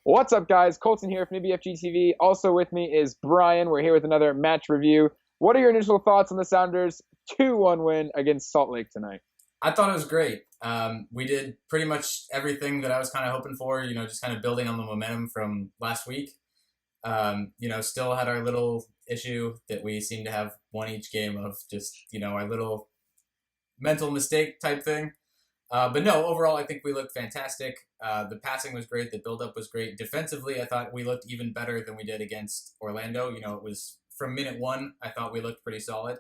What's up, guys? Colton here from EBFG TV. Also with me is Brian. We're here with another match review. What are your initial thoughts on the Sounders' 2-1 win against Salt Lake tonight? I thought it was great. We did pretty much everything that I was kind of hoping for, just kind of building on the momentum from last week. Still had our little issue that we seem to have one each game of just, our little mental mistake type thing. But no, overall, I think we looked fantastic. The passing was great. The buildup was great. Defensively, I thought we looked even better than we did against Orlando. It was from minute one, I thought we looked pretty solid.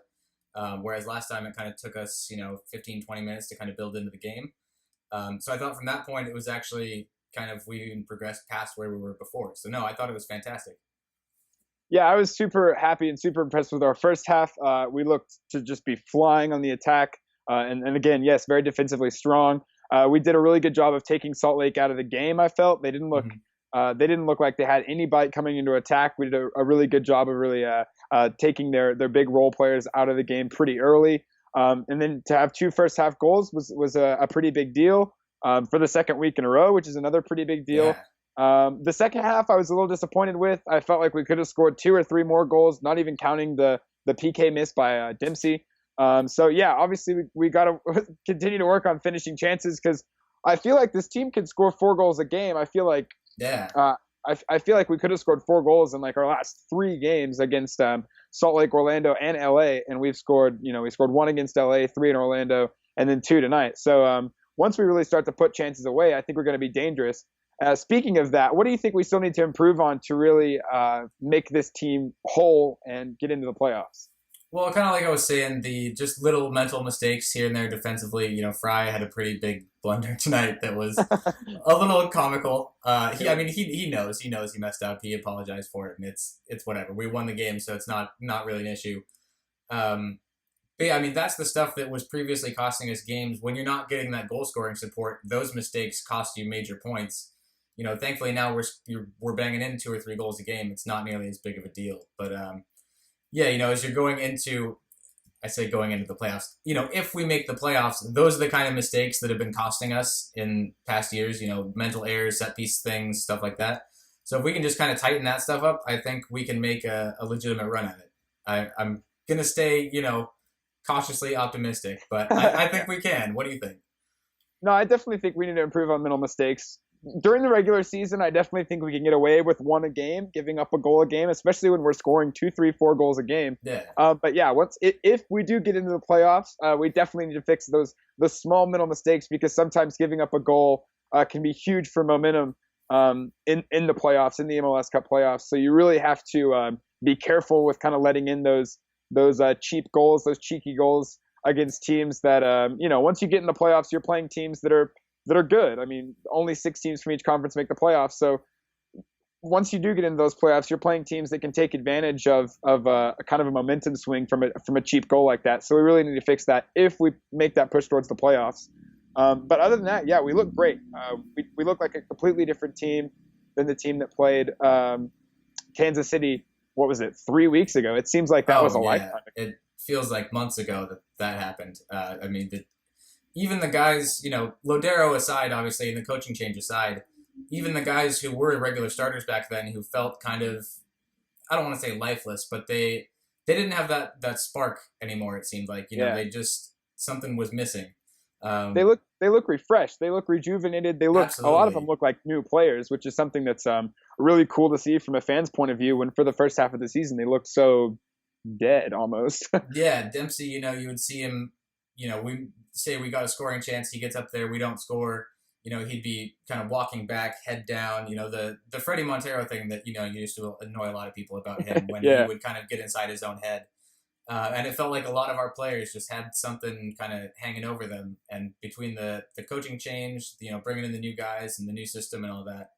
Whereas last time it kind of took us, 15, 20 minutes to kind of build into the game. So I thought from that point, it was actually kind of, we even progressed past where we were before. So no, I thought it was fantastic. Yeah, I was super happy and super impressed with our first half. We looked to just be flying on the attack. And again, yes, very defensively strong. We did a really good job of taking Salt Lake out of the game. I felt they didn't look like they had any bite coming into attack. We did a really good job of really taking their big role players out of the game pretty early. And then to have two first half goals was a pretty big deal for the second week in a row, which is another pretty big deal. The second half I was a little disappointed with. I felt like we could have scored two or three more goals, not even counting the PK miss by Dempsey. So yeah, obviously we got to continue to work on finishing chances because I feel like this team can score 4 goals a game. I feel like I feel like we could have scored 4 goals in like our last 3 games against Salt Lake, Orlando, and LA, and we scored one against LA, 3 in Orlando, and then 2 tonight. So once we really start to put chances away, I think we're going to be dangerous. Speaking of that, what do you think we still need to improve on to really make this team whole and get into the playoffs? Well, kind of like I was saying, the just little mental mistakes here and there defensively. Fry had a pretty big blunder tonight that was a little comical. He knows he messed up. He apologized for it, and it's whatever. We won the game, so it's not really an issue. But yeah, that's the stuff that was previously costing us games. When you're not getting that goal scoring support, those mistakes cost you major points. Thankfully now we're banging in 2 or 3 goals a game. It's not nearly as big of a deal, but. Yeah, as you're going into the playoffs, if we make the playoffs, those are the kind of mistakes that have been costing us in past years, mental errors, set piece things, stuff like that. So if we can just kind of tighten that stuff up, I think we can make a legitimate run at it. I'm going to stay, cautiously optimistic, but I think we can. What do you think? No, I definitely think we need to improve on mental mistakes. During the regular season, I definitely think we can get away with 1 a game, giving up a goal a game, especially when we're scoring 2, 3, 4 goals a game. Yeah. But yeah, if we do get into the playoffs, we definitely need to fix the small mental mistakes because sometimes giving up a goal can be huge for momentum in the playoffs, in the MLS Cup playoffs. So you really have to be careful with kind of letting in those cheap goals, those cheeky goals against teams that once you get in the playoffs, you're playing teams that are good. Only 6 teams from each conference make the playoffs. So once you do get into those playoffs, you're playing teams that can take advantage of a kind of a momentum swing from a cheap goal like that. So we really need to fix that if we make that push towards the playoffs. But other than that, yeah, we look great. We look like a completely different team than the team that played Kansas City. What was it, 3 weeks ago? It seems like that was a lifetime ago. It feels like months ago that happened. Even the guys, Lodero aside, obviously, and the coaching change aside, even the guys who were regular starters back then who felt kind of, I don't want to say lifeless, but they didn't have that spark anymore, it seemed like. They just, something was missing. They look refreshed. They look rejuvenated. Absolutely. A lot of them look like new players, which is something that's really cool to see from a fan's point of view when for the first half of the season they looked so dead almost. Yeah, Dempsey, you would see him, we say we got a scoring chance, he gets up there, we don't score, he'd be kind of walking back, head down, the Freddie Montero thing that, used to annoy a lot of people about him when Yeah. he would kind of get inside his own head. And it felt like a lot of our players just had something kind of hanging over them. And between the coaching change, bringing in the new guys and the new system and all that,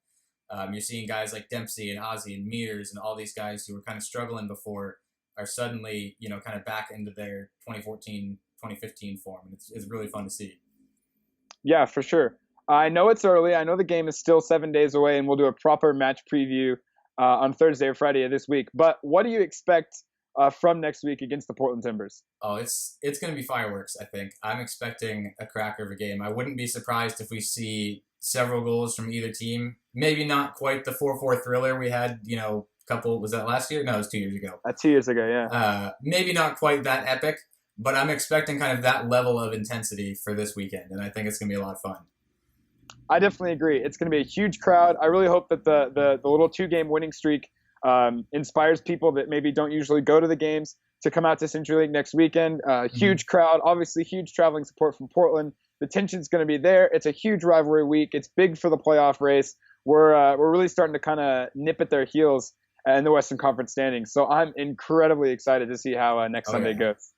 you're seeing guys like Dempsey and Ozzy and Mears and all these guys who were kind of struggling before are suddenly, kind of back into their 2014, 2015 form. And it's really fun to see. Yeah, for sure. I know it's early. I know the game is still 7 days away, and we'll do a proper match preview on Thursday or Friday of this week. But what do you expect from next week against the Portland Timbers? Oh, it's going to be fireworks, I think. I'm expecting a cracker of a game. I wouldn't be surprised if we see several goals from either team. Maybe not quite the 4-4 thriller we had, couple, was that last year? No, it was 2 years ago. 2 years ago, yeah. Maybe not quite that epic, but I'm expecting kind of that level of intensity for this weekend, and I think it's going to be a lot of fun. I definitely agree. It's going to be a huge crowd. I really hope that the little 2-game winning streak inspires people that maybe don't usually go to the games to come out to CenturyLink next weekend. Huge crowd, obviously huge traveling support from Portland. The tension's going to be there. It's a huge rivalry week. It's big for the playoff race. We're really starting to kind of nip at their heels in the Western Conference standings. So I'm incredibly excited to see how next Sunday goes.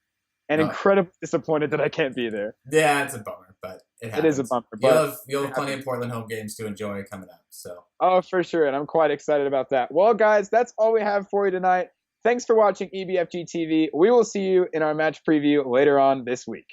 And incredibly disappointed that I can't be there. Yeah, it's a bummer, but it is a bummer. But you'll have plenty of Portland home games to enjoy coming up. So. Oh, for sure, and I'm quite excited about that. Well, guys, that's all we have for you tonight. Thanks for watching EBFG TV. We will see you in our match preview later on this week.